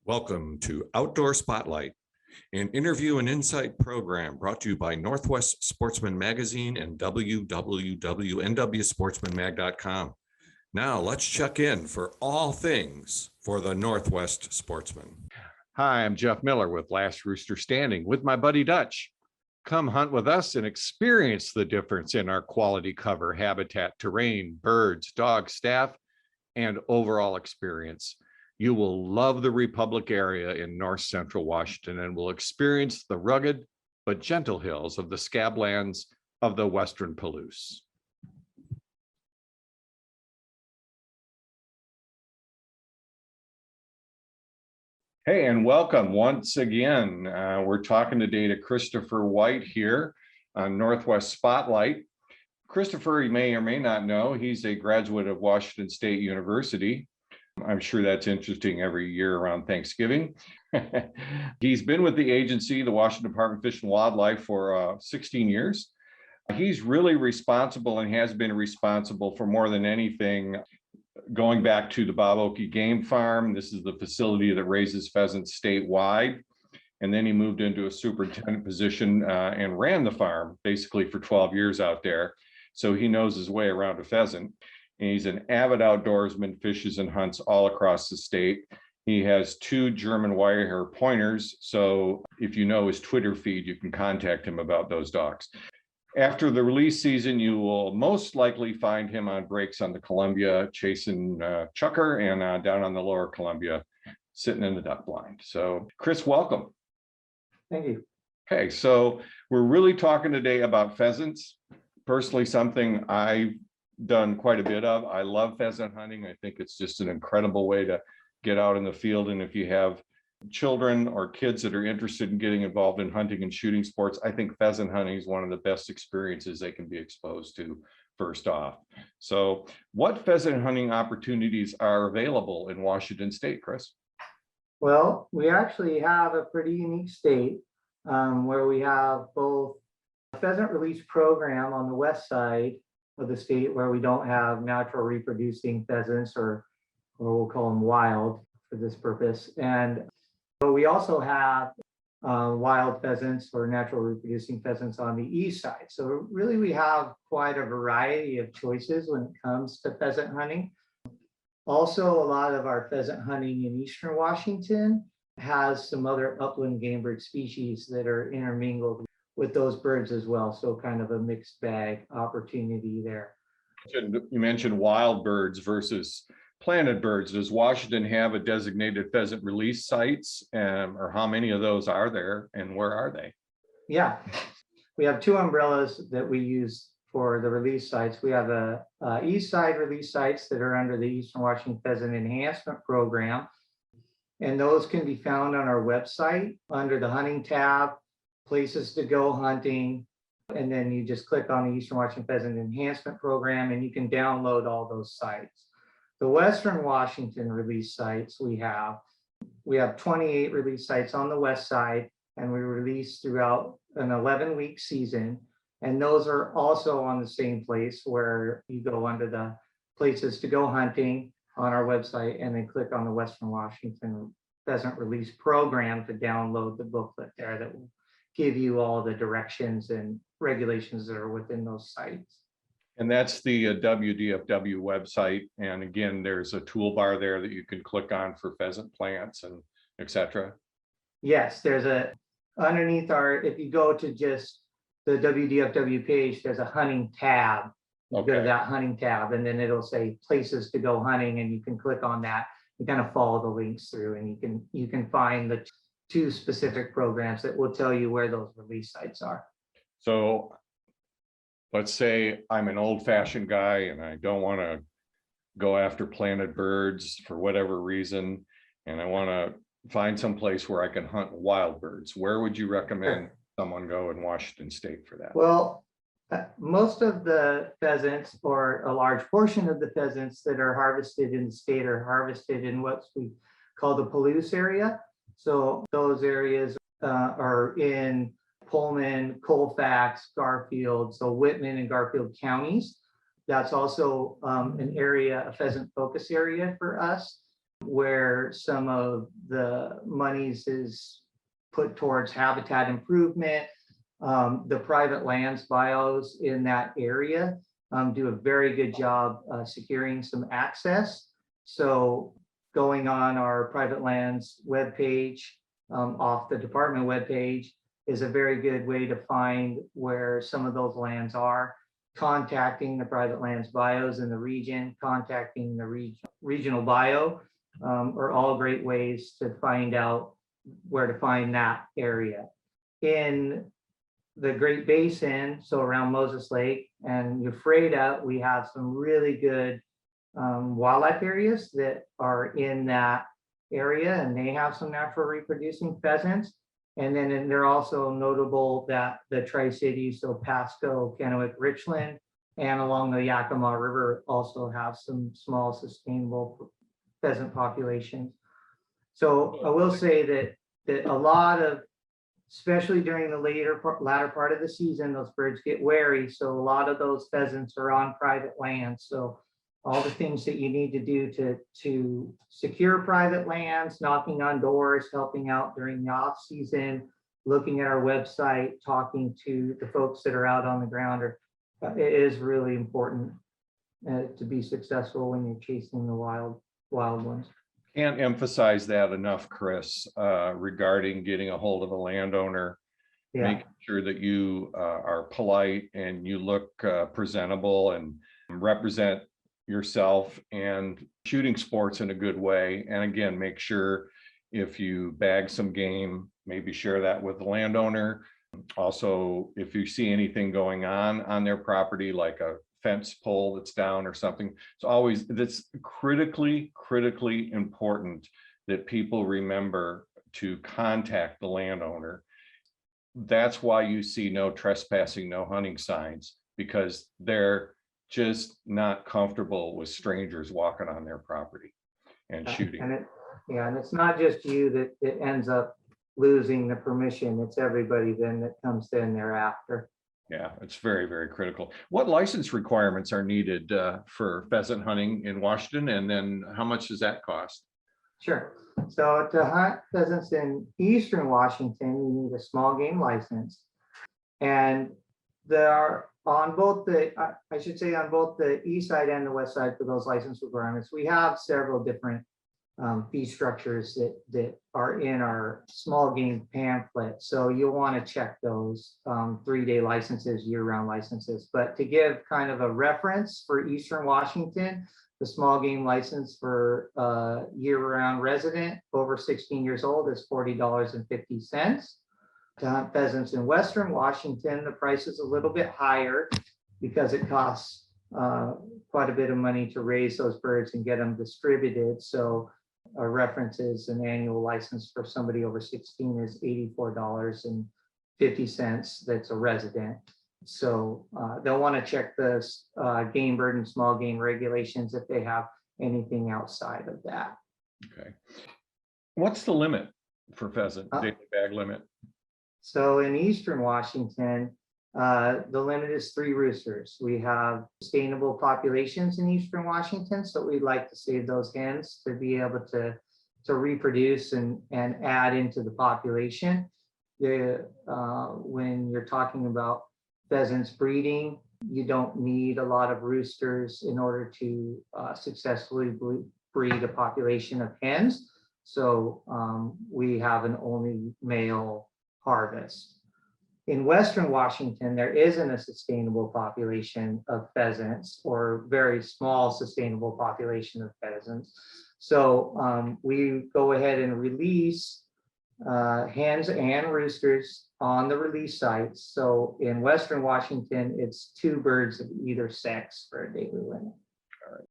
Welcome to Outdoor Spotlight, an interview and insight program brought to you by Northwest Sportsman Magazine and www.nwsportsmanmag.com. Now let's check in for all things for the Northwest Sportsman. Hi, I'm Jeff Miller with Last Rooster Standing with my buddy Dutch. Come hunt with us and experience the difference in our quality cover, habitat, terrain, birds, dogs, staff, and overall experience. You will love the Republic area in north central Washington and will experience the rugged but gentle hills of the scablands of the Western Palouse. Hey, and welcome once again. We're talking today to Christopher White here on Northwest Spotlight. Christopher, you may or may not know, he's a graduate of Washington State University. I'm sure that's interesting every year around Thanksgiving. He's been with the agency, the Washington Department of Fish and Wildlife, for 16 years. He's really responsible and has been responsible for more than anything, going back to the Bob Oakey Game Farm. This is the facility that raises pheasants statewide. And then he moved into a superintendent position and ran the farm basically for 12 years out there. So he knows his way around a pheasant. And he's an avid outdoorsman, fishes and hunts all across the state. He has 2 German wire-hair pointers. So if you know his Twitter feed, you can contact him about those dogs. After the release season, you will most likely find him on breaks on the Columbia, chasing chucker, and down on the lower Columbia, sitting in the duck blind. So Chris, welcome. Thank you. Okay, so we're really talking today about pheasants. Personally, something I've done quite a bit of. I love pheasant hunting. I think it's just an incredible way to get out in the field. And if you have children or kids that are interested in getting involved in hunting and shooting sports, I think pheasant hunting is one of the best experiences they can be exposed to first off. So what pheasant hunting opportunities are available in Washington State, Chris? Well, we actually have a pretty unique state where we have both a pheasant release program on the west side of the state where we don't have natural reproducing pheasants, or we'll call them wild for this purpose. But we also have wild pheasants or natural reproducing pheasants on the east side. So really we have quite a variety of choices when it comes to pheasant hunting. Also, a lot of our pheasant hunting in eastern Washington has some other upland game bird species that are intermingled with those birds as well. So kind of a mixed bag opportunity there. You mentioned wild birds versus planted birds. Does Washington have a designated pheasant release sites, or how many of those are there and where are they? Yeah, we have 2 umbrellas that we use for the release sites. We have a east side release sites that are under the Eastern Washington Pheasant Enhancement Program. And those can be found on our website under the hunting tab, places to go hunting. And then you just click on the Eastern Washington Pheasant Enhancement Program and you can download all those sites. The Western Washington release sites we have 28 release sites on the west side, and we release throughout an 11-week season. And those are also on the same place where you go under the places to go hunting on our website and then click on the Western Washington Pheasant Release Program to download the booklet there that will give you all the directions and regulations that are within those sites. And that's the WDFW website. And again, there's a toolbar there that you can click on for pheasant plants and etc. Yes, there's underneath if you go to just the WDFW page, there's a hunting tab. You go to that hunting tab and then it'll say places to go hunting, and you can click on that. You kind of follow the links through and you can find the 2 specific programs that will tell you where those release sites are. So let's say I'm an old-fashioned guy and I don't want to go after planted birds for whatever reason, and I want to find some place where I can hunt wild birds. Where would you recommend someone go in Washington State for that? Well, most of the pheasants, or a large portion of the pheasants that are harvested in the state, are harvested in what we call the Palouse area. So those areas are in Pullman, Colfax, Garfield, so Whitman and Garfield counties. That's also an area, a pheasant focus area for us. where some of the monies is put towards habitat improvement. The private lands bios in that area do a very good job securing some access. So going on our private lands webpage, off the department webpage, is a very good way to find where some of those lands are. Contacting the private lands bios in the region, contacting the regional bio are all great ways to find out where to find that area. In the Great Basin, so around Moses Lake and Ephrata, we have some really good wildlife areas that are in that area, and they have some natural reproducing pheasants. And then they're also notable that the Tri-Cities, so Pasco, Kennewick, Richland, and along the Yakima River also have some small sustainable pheasant populations. So I will say that a lot of, especially during the latter part of the season, those birds get wary. So a lot of those pheasants are on private land. So all the things that you need to do to secure private lands, knocking on doors, helping out during the off season, looking at our website, talking to the folks that are out on the ground, it is really important to be successful when you're chasing the wild ones. Can't emphasize that enough, Chris, regarding getting a hold of a landowner, making sure that you are polite and you look presentable and represent yourself and shooting sports in a good way. And again, make sure if you bag some game, maybe share that with the landowner. Also, if you see anything going on their property, like a fence pole that's down or something, that's critically important that people remember to contact the landowner. That's why you see no trespassing, no hunting signs, because they're just not comfortable with strangers walking on their property and shooting. And it's not just you that ends up losing the permission. It's everybody then that comes in thereafter. Yeah, it's very critical. What license requirements are needed for pheasant hunting in Washington, and then how much does that cost? Sure. So to hunt pheasants in Eastern Washington, you need a small game license. And there are on both the east side and the west side for those license requirements, we have several different fee structures that are in our small game pamphlet. So you'll want to check those 3-day licenses, year-round licenses. But to give kind of a reference for Eastern Washington, the small game license for year-round resident over 16 years old is $40.50. To hunt pheasants in Western Washington, the price is a little bit higher because it costs quite a bit of money to raise those birds and get them distributed. So a reference is an annual license for somebody over 16 is $84.50. That's a resident. So they'll want to check the game bird and small game regulations if they have anything outside of that. Okay. What's the limit for pheasant, daily bag limit? So in Eastern Washington, the limit is 3 roosters. We have sustainable populations in Eastern Washington, so we'd like to save those hens to be able to reproduce and add into the population. When you're talking about pheasants breeding, you don't need a lot of roosters in order to successfully breed a population of hens. So we have an only male harvest. In Western Washington, there isn't a sustainable population of pheasants or very small sustainable population of pheasants. So we go ahead and release hens and roosters on the release sites. So in Western Washington, it's 2 birds of either sex for a daily limit. All right.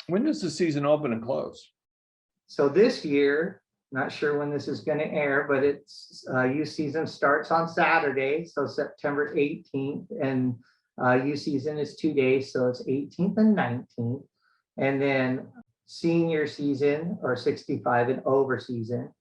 When does the season open and close? So this year, not sure when this is going to air, but it's youth season starts on Saturday, so September 18th, and youth season is 2 days, so it's 18th and 19th. And then senior season, or 65 and over season,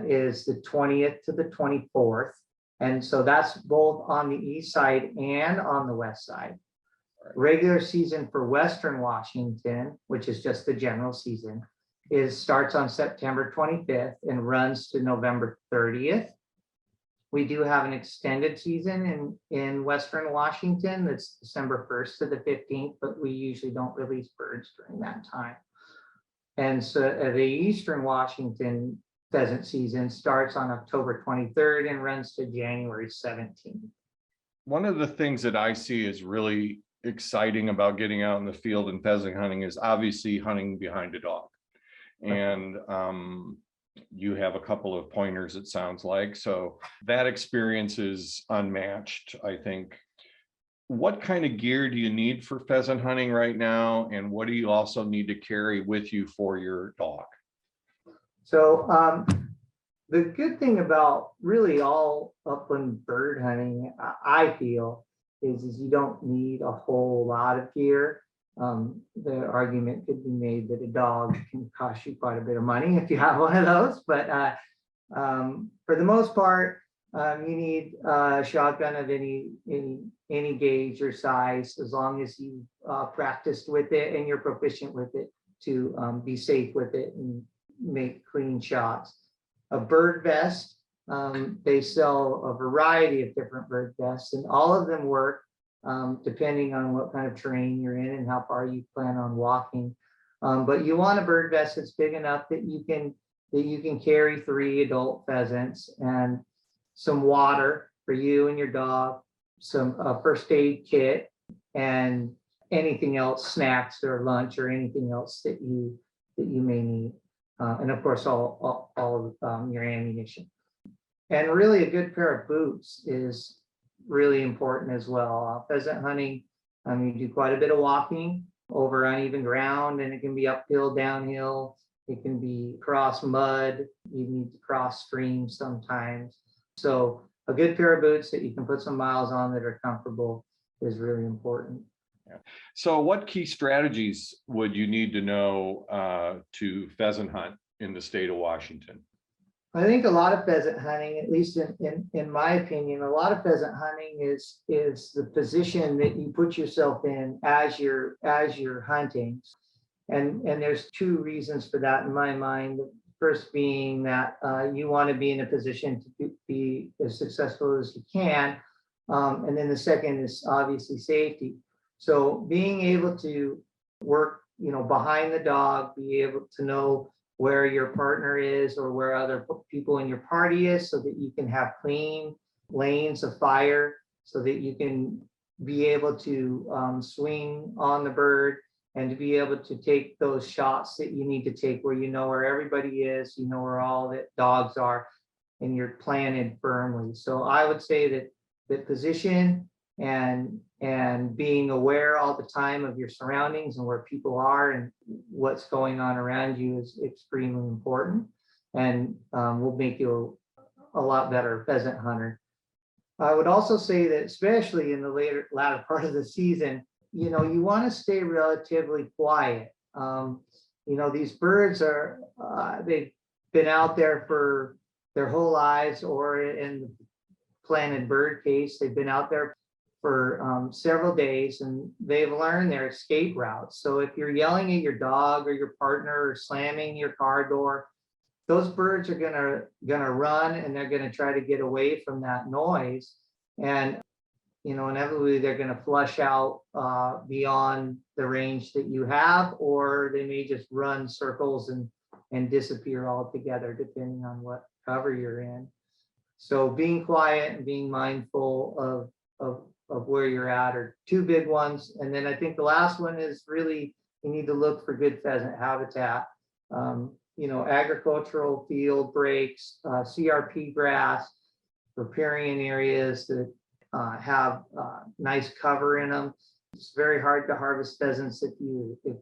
is the 20th to the 24th. And so that's both on the east side and on the west side. Regular season for Western Washington, which is just the general season, starts on September 25th and runs to November 30th. We do have an extended season in Western Washington that's December 1st to the 15th, but we usually don't release birds during that time. And so the Eastern Washington pheasant season starts on October 23rd and runs to January 17th. One of the things that I see is really exciting about getting out in the field and pheasant hunting is obviously hunting behind a dog. And you have a couple of pointers, it sounds like. So that experience is unmatched, I think. What kind of gear do you need for pheasant hunting right now? And what do you also need to carry with you for your dog? So the good thing about really all upland bird hunting, I feel, is you don't need a whole lot of gear. The argument could be made that a dog can cost you quite a bit of money if you have one of those, but for the most part, you need a shotgun of any gauge or size, as long as you practiced with it and you're proficient with it, to be safe with it and make clean shots. A bird vest, they sell a variety of different bird vests, and all of them work depending on what kind of terrain you're in and how far you plan on walking. But you want a bird vest that's big enough that you can carry 3 adult pheasants, and some water for you and your dog, some first aid kit, and anything else, snacks or lunch or anything else that you may need. And of course, all of your ammunition. And really a good pair of boots is really important as well. Pheasant hunting, you do quite a bit of walking over uneven ground, and it can be uphill, downhill. It can be across mud. You need to cross streams sometimes. So a good pair of boots that you can put some miles on that are comfortable is really important. Yeah. So what key strategies would you need to know to pheasant hunt in the state of Washington? I think a lot of pheasant hunting, at least in my opinion, a lot of pheasant hunting is the position that you put yourself in as you're hunting. And there's 2 reasons for that in my mind. The first being that you want to be in a position to be as successful as you can. And then the second is obviously safety. So being able to work, behind the dog, be able to know where your partner is or where other people in your party is, so that you can have clean lanes of fire, so that you can be able to swing on the bird and to be able to take those shots that you need to take, where you know where everybody is, you know where all the dogs are, and you're planted firmly. So I would say that the position and being aware all the time of your surroundings and where people are and what's going on around you is extremely important, and will make you a lot better pheasant hunter. I would also say that especially in the latter part of the season, you want to stay relatively quiet. These birds are, they've been out there for their whole lives, or in the planted bird case, they've been out there for several days, and they've learned their escape routes. So if you're yelling at your dog or your partner or slamming your car door, those birds are gonna run, and they're gonna try to get away from that noise. And inevitably they're going to flush out beyond the range that you have, or they may just run circles and disappear altogether, depending on what cover you're in. So being quiet and being mindful of where you're at are 2 big ones. And then I think the last one is really, you need to look for good pheasant habitat. Agricultural field breaks, CRP grass, riparian areas that have nice cover in them. It's very hard to harvest pheasants if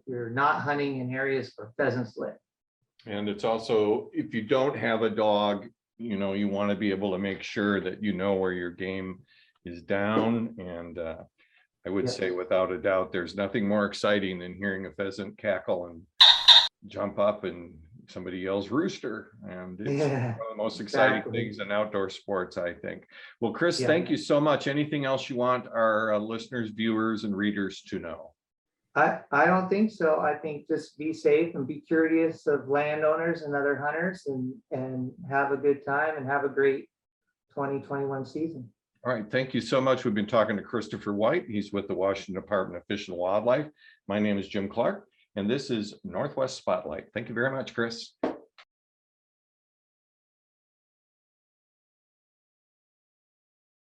you're not hunting in areas where pheasants live. And it's also, if you don't have a dog, you want to be able to make sure that you know where your game is down. And I would say without a doubt, there's nothing more exciting than hearing a pheasant cackle and jump up and somebody yells rooster, and it's one of the most exciting things in outdoor sports, I think. Well, Chris, thank you so much. Anything else you want our listeners, viewers, and readers to know? I don't think so. I think just be safe and be curious of landowners and other hunters and have a good time and have a great 2021 season. All right, thank you so much. We've been talking to Christopher White. He's with the Washington Department of Fish and Wildlife. My name is Jim Clark, and this is Northwest Spotlight. Thank you very much, Chris.